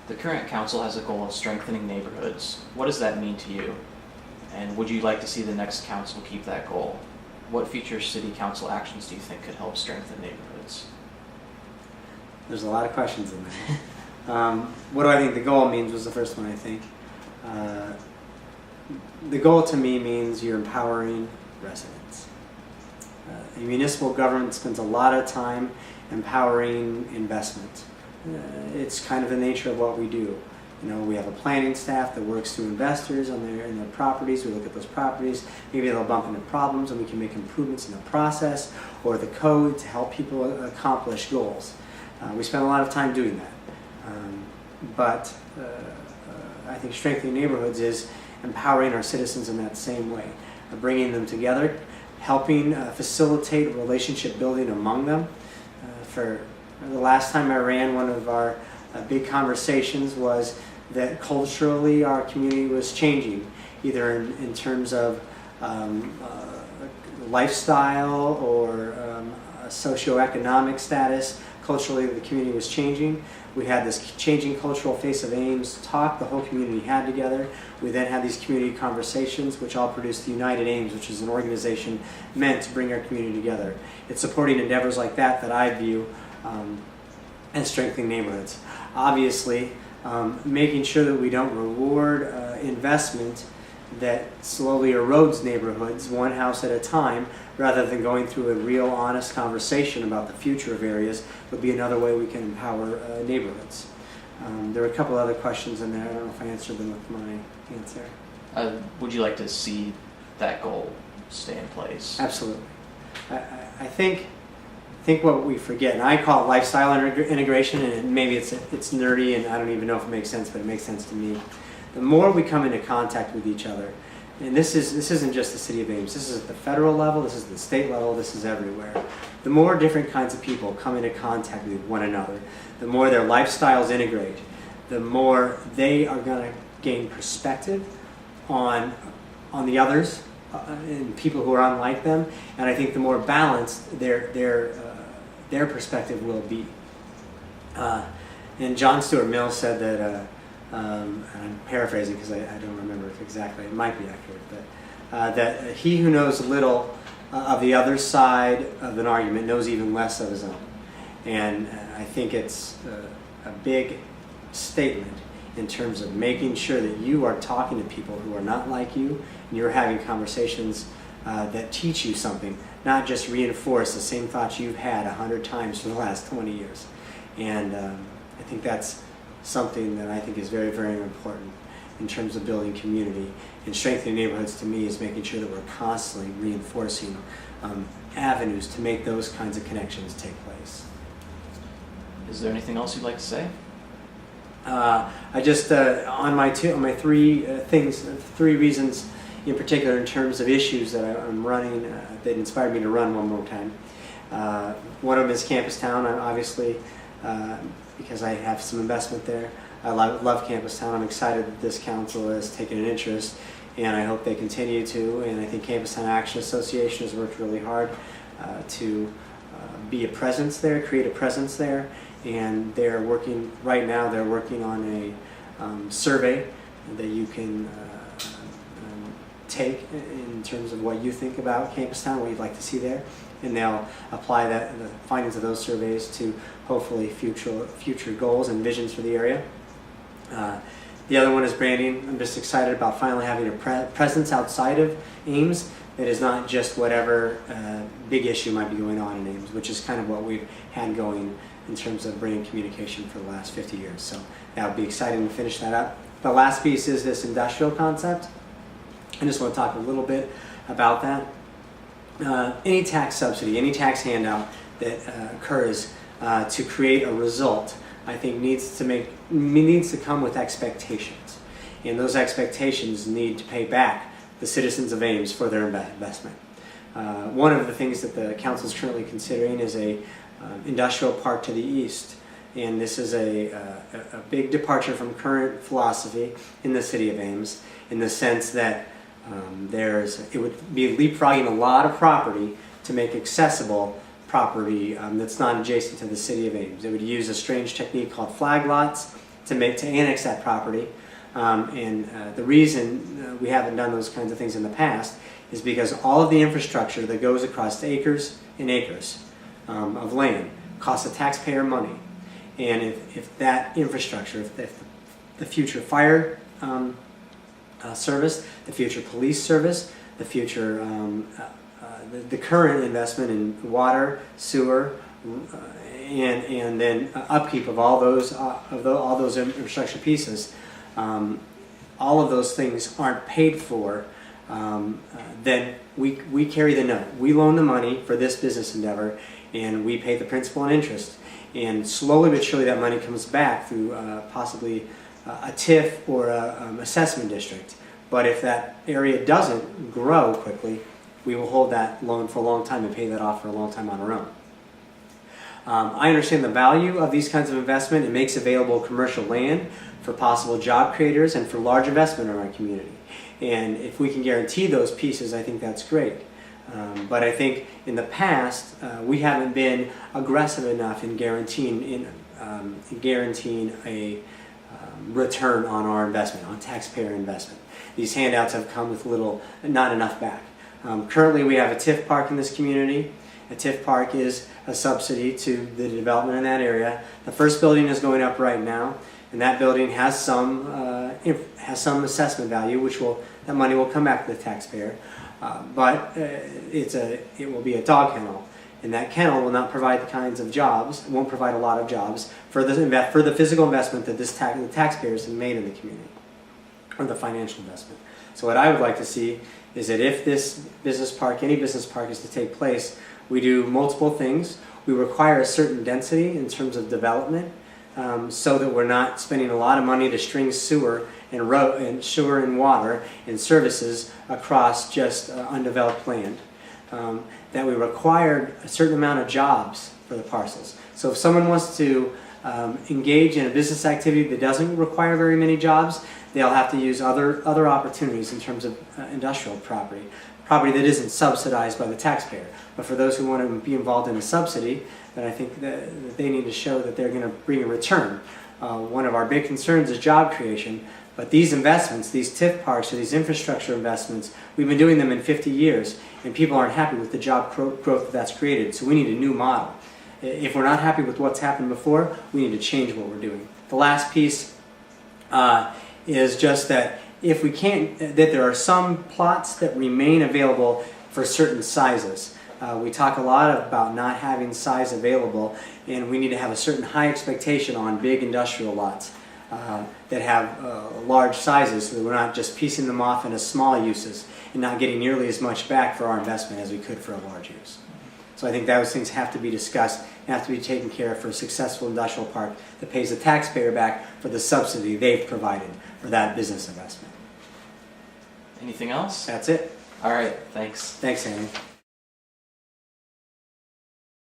The current council has a goal of strengthening neighborhoods. What does that mean to you? And would you like to see the next council keep that goal? What future city council actions do you think could help strengthen neighborhoods? There's a lot of questions in there. What do I think the goal means was the first one, I think. The goal to me means you're empowering residents. A municipal government spends a lot of time empowering investment. It's kind of the nature of what we do. You know, we have a planning staff that works through investors in their properties. We look at those properties. Maybe they'll bump into problems and we can make improvements in the process or the code to help people accomplish goals. We spend a lot of time doing that. But I think strengthening neighborhoods is empowering our citizens in that same way, bringing them together, helping facilitate relationship building among them. For the last time I ran, one of our big conversations was that culturally our community was changing, either in terms of lifestyle or socioeconomic status. Culturally, the community was changing. We had this changing cultural face of Ames talk the whole community had together. We then had these community conversations, which all produced the United Ames, which is an organization meant to bring our community together. It's supporting endeavors like that that I view as strengthening neighborhoods. Obviously, making sure that we don't reward investment that slowly erodes neighborhoods one house at a time, rather than going through a real honest conversation about the future of areas, would be another way we can empower neighborhoods. There were a couple other questions in there. I don't know if I answered them with my answer. Would you like to see that goal stay in place? Absolutely. I think what we forget, and I call it lifestyle integration, and maybe it's nerdy and I don't even know if it makes sense, but it makes sense to me. The more we come into contact with each other, and this isn't just the city of Ames, this is at the federal level, this is the state level, this is everywhere. The more different kinds of people come into contact with one another, the more their lifestyles integrate, the more they are going to gain perspective on the others and people who are unlike them, and I think the more balanced their perspective will be. And John Stuart Mill said that, and I'm paraphrasing because I don't remember if exactly, it might be accurate, but that he who knows little of the other side of an argument knows even less of his own. And I think it's a big statement in terms of making sure that you are talking to people who are not like you, and you're having conversations that teach you something, not just reinforce the same thoughts you've had 100 times for the last 20 years. And I think that's something that I think is very, very important in terms of building community. And strengthening neighborhoods to me is making sure that we're constantly reinforcing avenues to make those kinds of connections take place. Is there anything else you'd like to say? I just, on my three reasons in particular in terms of issues that I'm running, that inspired me to run one more time. One of them is Campus Town, obviously, because I have some investment there. I love Campus Town. I'm excited that this council has taken an interest, and I hope they continue to. And I think Campus Town Action Association has worked really hard to be a presence there, create a presence there. And they're working, right now they're working on a survey that you can take in terms of what you think about Campus Town, what you'd like to see there. And they'll apply the findings of those surveys to hopefully future goals and visions for the area. The other one is branding. I'm just excited about finally having a presence outside of Ames that is not just whatever big issue might be going on in Ames, which is kind of what we've had going in terms of bringing communication for the last 50 years. So that would be exciting to finish that up. The last piece is this industrial concept. I just want to talk a little bit about that. Any tax subsidy, any tax handout that occurs to create a result, I think needs to come with expectations, and those expectations need to pay back the citizens of Ames for their investment. One of the things that the council is currently considering is a industrial park to the east, and this is a big departure from current philosophy in the city of Ames, in the sense that it would be leapfrogging a lot of property to make accessible property that's not adjacent to the city of Ames. It would use a strange technique called flag lots, to annex that property. The reason we haven't done those kinds of things in the past is because all of the infrastructure that goes across acres and acres of land costs the taxpayer money. And if that infrastructure, if the future fire service, the future police service, the future, the current investment in water, sewer, and then upkeep of all those infrastructure pieces, all of those things aren't paid for, then we carry the note. We loan the money for this business endeavor, and we pay the principal and interest. And slowly but surely that money comes back through possibly a TIF or a assessment district. But if that area doesn't grow quickly, we will hold that loan for a long time and pay that off for a long time on our own. I understand the value of these kinds of investment. It makes available commercial land for possible job creators and for large investment in our community. And if we can guarantee those pieces, I think that's great. But I think in the past, we haven't been aggressive enough in guaranteeing a return on our investment, on taxpayer investment. These handouts have come with not enough back. Currently, we have a TIF park in this community. A TIF park is a subsidy to the development in that area. The first building is going up right now, and that building has some assessment value, that money will come back to the taxpayer. But it will be a dog kennel, and that kennel will not provide the kinds of jobs. It won't provide a lot of jobs for the physical investment that the taxpayers have made in the community, or the financial investment. So what I would like to see is that if this business park, any business park, is to take place, we do multiple things. We require a certain density in terms of development, so that we're not spending a lot of money to string sewer and water and services across just undeveloped land. That we require a certain amount of jobs for the parcels. So if someone wants to engage in a business activity that doesn't require very many jobs, they'll have to use other opportunities in terms of industrial property that isn't subsidized by the taxpayer. But for those who want to be involved in a subsidy, then I think that they need to show that they're going to bring a return. One of our big concerns is job creation, but these investments, these TIF parks or these infrastructure investments, we've been doing them in 50 years, and people aren't happy with the job growth that's created, so we need a new model. If we're not happy with what's happened before, we need to change what we're doing. The last piece is just that if we can't, that there are some plots that remain available for certain sizes. We talk a lot about not having size available, and we need to have a certain high expectation on big industrial lots that have large sizes, so that we're not just piecing them off into small uses and not getting nearly as much back for our investment as we could for a large use. So I think those things have to be discussed and have to be taken care of for a successful industrial park that pays the taxpayer back for the subsidy they've provided for that business investment. Anything else? That's it. All right, thanks. Thanks, Amy.